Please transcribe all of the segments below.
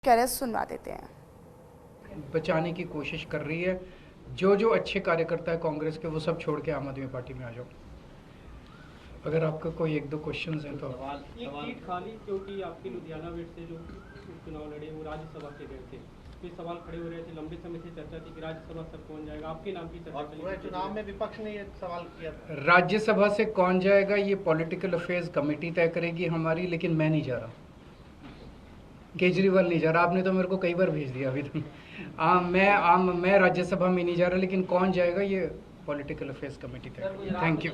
कह रहे सुनवा देते हैं। बचाने की कोशिश कर रही है। जो जो अच्छे कार्यकर्ता है कांग्रेस के वो सब छोड़ के आम आदमी पार्टी में आ जाओ। अगर आपका कोई एक दो क्वेश्चंस हैं तो सवाल सीट खाली क्योंकि आपके लुधियाना वेट से जो चुनाव लड़े वो राज्यसभा से गए थे, तो सवाल खड़े हो रहे थे, लंबे समय से चर्चा थी कि राज्यसभा से कौन जाएगा, आपके नाम की चर्चा चली। चुनाव में विपक्ष ने ये सवाल किया। राज्यसभा से कौन जाएगा ये पॉलिटिकल अफेयर्स कमेटी तय करेगी हमारी, लेकिन मैं नहीं जा रहा, केजरीवाल नहीं जा रहा। आपने तो मेरे को कई बार भेज दिया अभी तक। मैं राज्यसभा में नहीं जा रहा, लेकिन कौन जाएगा ये पॉलिटिकल अफेयर्स कमेटी तय करेगी। Thank you.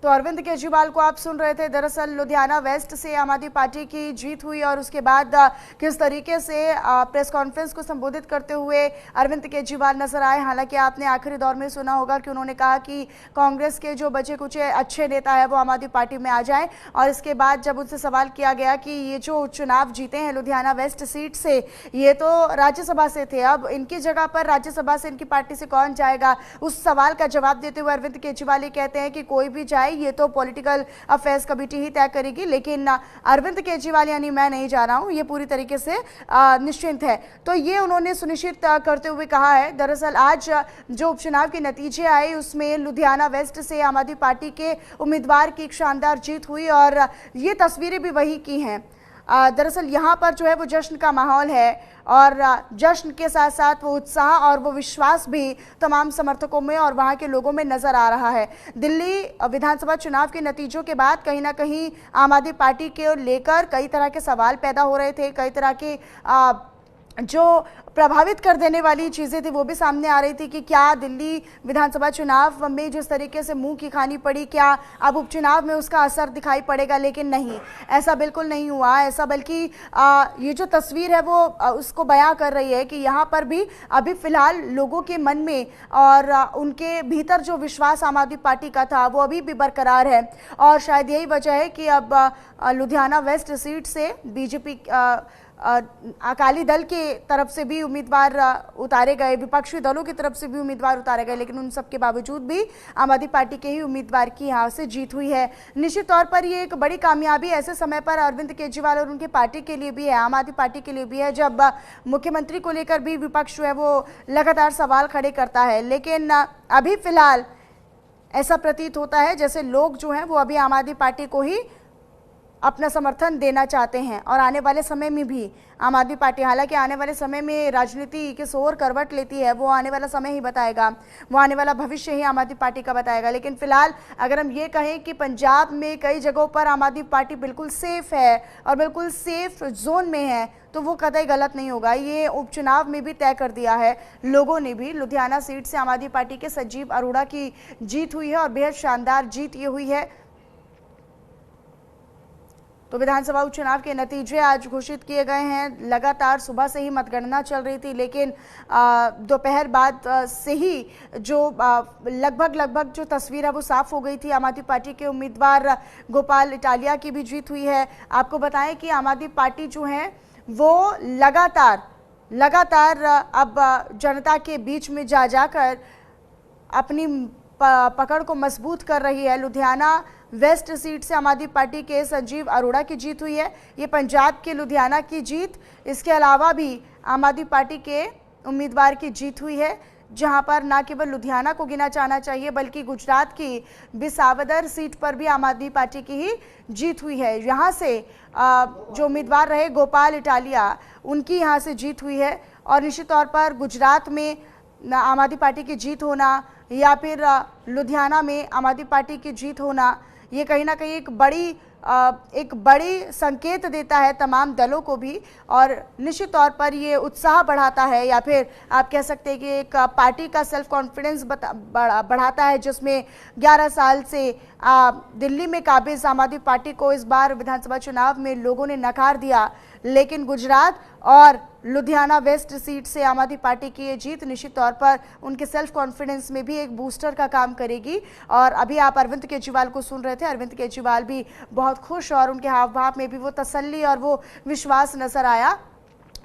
तो अरविंद केजरीवाल को आप सुन रहे थे। दरअसल लुधियाना वेस्ट से आम आदमी पार्टी की जीत हुई और उसके बाद किस तरीके से प्रेस कॉन्फ्रेंस को संबोधित करते हुए अरविंद केजरीवाल नजर आए। हालांकि आपने आखिरी दौर में सुना होगा कि उन्होंने कहा कि कांग्रेस के जो बचे कुछ अच्छे नेता है वो आम आदमी पार्टी में आ जाएं। और इसके बाद जब उनसे सवाल किया गया कि ये जो चुनाव जीते हैं लुधियाना वेस्ट सीट से, ये तो राज्यसभा से थे, अब इनकी जगह पर राज्यसभा से इनकी पार्टी से कौन जाएगा, उस सवाल का जवाब देते हुए अरविंद केजरीवाल ये कहते हैं कि कोई भी जाए ये तो पॉलिटिकल अफेयर्स कमेटी ही तय करेगी, लेकिन अरविंद केजरीवाल यानी मैं नहीं जा रहा हूं, ये पूरी तरीके से निश्चिंत है। तो ये उन्होंने सुनिश्चित करते हुए कहा है। दरअसल आज जो उपचुनाव के नतीजे आए उसमें लुधियाना वेस्ट से आम आदमी पार्टी के उम्मीदवार की एक शानदार जीत हुई और ये तस्वीरें भी वही की हैं। दरअसल यहाँ पर जो है वो जश्न का माहौल है और जश्न के साथ साथ वो उत्साह और वो विश्वास भी तमाम समर्थकों में और वहाँ के लोगों में नजर आ रहा है। दिल्ली विधानसभा चुनाव के नतीजों के बाद कहीं ना कहीं आम आदमी पार्टी के लेकर कई तरह के सवाल पैदा हो रहे थे, कई तरह के जो प्रभावित कर देने वाली चीज़ें थी वो भी सामने आ रही थी कि क्या दिल्ली विधानसभा चुनाव में जिस तरीके से मुंह की खानी पड़ी, क्या अब उपचुनाव में उसका असर दिखाई पड़ेगा, लेकिन नहीं, ऐसा बिल्कुल नहीं हुआ। ऐसा बल्कि ये जो तस्वीर है वो उसको बयां कर रही है कि यहाँ पर भी अभी फिलहाल लोगों के मन में और उनके भीतर जो विश्वास आम आदमी पार्टी का था वो अभी भी बरकरार है। और शायद यही वजह है कि अब लुधियाना वेस्ट सीट से बीजेपी अकाली दल के तरफ से भी उम्मीदवार उतारे गए, विपक्षी दलों की तरफ से भी उम्मीदवार उतारे गए, लेकिन उन सब के बावजूद भी आम आदमी पार्टी के ही उम्मीदवार की यहाँ से जीत हुई है। निश्चित तौर पर ये एक बड़ी कामयाबी ऐसे समय पर अरविंद केजरीवाल और उनकी पार्टी के लिए भी है, आम आदमी पार्टी के लिए भी है, जब मुख्यमंत्री को लेकर भी विपक्ष जो है वो लगातार सवाल खड़े करता है। लेकिन अभी फिलहाल ऐसा प्रतीत होता है जैसे लोग जो हैं वो अभी आम आदमी पार्टी को ही अपना समर्थन देना चाहते हैं और आने वाले समय में भी आम आदमी पार्टी, हालांकि आने वाले समय में राजनीति किस ओर करवट लेती है वो आने वाला समय ही बताएगा, वो आने वाला भविष्य ही आम आदमी पार्टी का बताएगा। लेकिन फिलहाल अगर हम ये कहें कि पंजाब में कई जगहों पर आम आदमी पार्टी बिल्कुल सेफ है और बिल्कुल सेफ जोन में है तो वो कतई गलत नहीं होगा। ये उपचुनाव में भी तय कर दिया है लोगों ने भी। लुधियाना सीट से आम आदमी पार्टी के संजीव अरोड़ा की जीत हुई है और बेहद शानदार जीत ये हुई है। तो विधानसभा उपचुनाव के नतीजे आज घोषित किए गए हैं। लगातार सुबह से ही मतगणना चल रही थी, लेकिन दोपहर बाद से ही जो लगभग जो तस्वीर है वो साफ हो गई थी। आम आदमी पार्टी के उम्मीदवार गोपाल इटालिया की भी जीत हुई है। आपको बताएं कि आम आदमी पार्टी जो है वो लगातार अब जनता के बीच में जाकर अपनी पकड़ को मजबूत कर रही है। लुधियाना वेस्ट सीट से आम आदमी पार्टी के संजीव अरोड़ा की जीत हुई है, ये पंजाब के लुधियाना की जीत। इसके अलावा भी आम आदमी पार्टी के उम्मीदवार की जीत हुई है, जहां पर न केवल लुधियाना को गिना जाना चाहिए बल्कि गुजरात की बिसावदर सीट पर भी आम आदमी पार्टी की ही जीत हुई है। यहाँ से जो उम्मीदवार रहे गोपाल इटालिया, उनकी यहाँ से जीत हुई है। और निश्चित तौर पर गुजरात में आम आदमी पार्टी की जीत होना या फिर लुधियाना में आम आदमी पार्टी की जीत होना, ये कहीं ना कहीं एक बड़ी संकेत देता है तमाम दलों को भी और निश्चित तौर पर ये उत्साह बढ़ाता है या फिर आप कह सकते हैं कि एक पार्टी का सेल्फ कॉन्फिडेंस बढ़ाता है, जिसमें 11 साल से दिल्ली में काबिज आम आदमी पार्टी को इस बार विधानसभा चुनाव में लोगों ने नकार दिया। लेकिन गुजरात और लुधियाना वेस्ट सीट से आम आदमी पार्टी की ये जीत निश्चित तौर पर उनके सेल्फ कॉन्फिडेंस में भी एक बूस्टर का काम करेगी। और अभी आप अरविंद केजरीवाल को सुन रहे थे, अरविंद केजरीवाल भी बहुत खुश और उनके हाव भाव में भी वो तसल्ली और वो विश्वास नजर आया।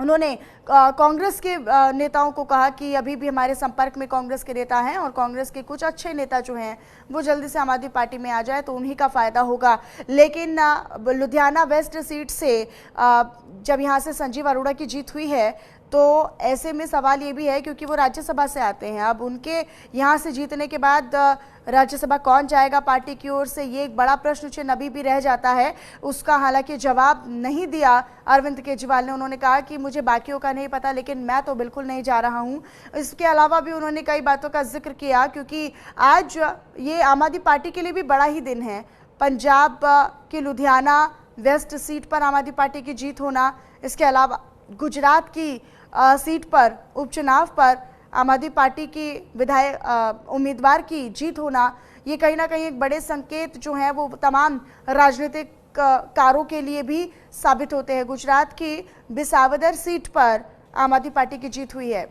उन्होंने कांग्रेस के नेताओं को कहा कि अभी भी हमारे संपर्क में कांग्रेस के नेता हैं और कांग्रेस के कुछ अच्छे नेता जो हैं वो जल्दी से आम आदमी पार्टी में आ जाए तो उन्हीं का फ़ायदा होगा। लेकिन लुधियाना वेस्ट सीट से जब यहाँ से संजीव अरोड़ा की जीत हुई है तो ऐसे में सवाल ये भी है, क्योंकि वो राज्यसभा से आते हैं, अब उनके यहाँ से जीतने के बाद राज्यसभा कौन जाएगा पार्टी की ओर से, ये एक बड़ा प्रश्न चिन्ह अभी भी रह जाता है। उसका हालांकि जवाब नहीं दिया अरविंद केजरीवाल ने। उन्होंने कहा कि मुझे बाकियों का नहीं पता लेकिन मैं तो बिल्कुल नहीं जा रहा हूँ। इसके अलावा भी उन्होंने कई बातों का जिक्र किया, क्योंकि आज ये आम आदमी पार्टी के लिए भी बड़ा ही दिन है। पंजाब की लुधियाना वेस्ट सीट पर आम आदमी पार्टी की जीत होना, इसके अलावा गुजरात की सीट पर उपचुनाव पर आम आदमी पार्टी की विधायक उम्मीदवार की जीत होना, ये कहीं ना कहीं एक बड़े संकेत जो हैं वो तमाम राजनीतिक कारों के लिए भी साबित होते हैं। गुजरात की बिसावदर सीट पर आम आदमी पार्टी की जीत हुई है।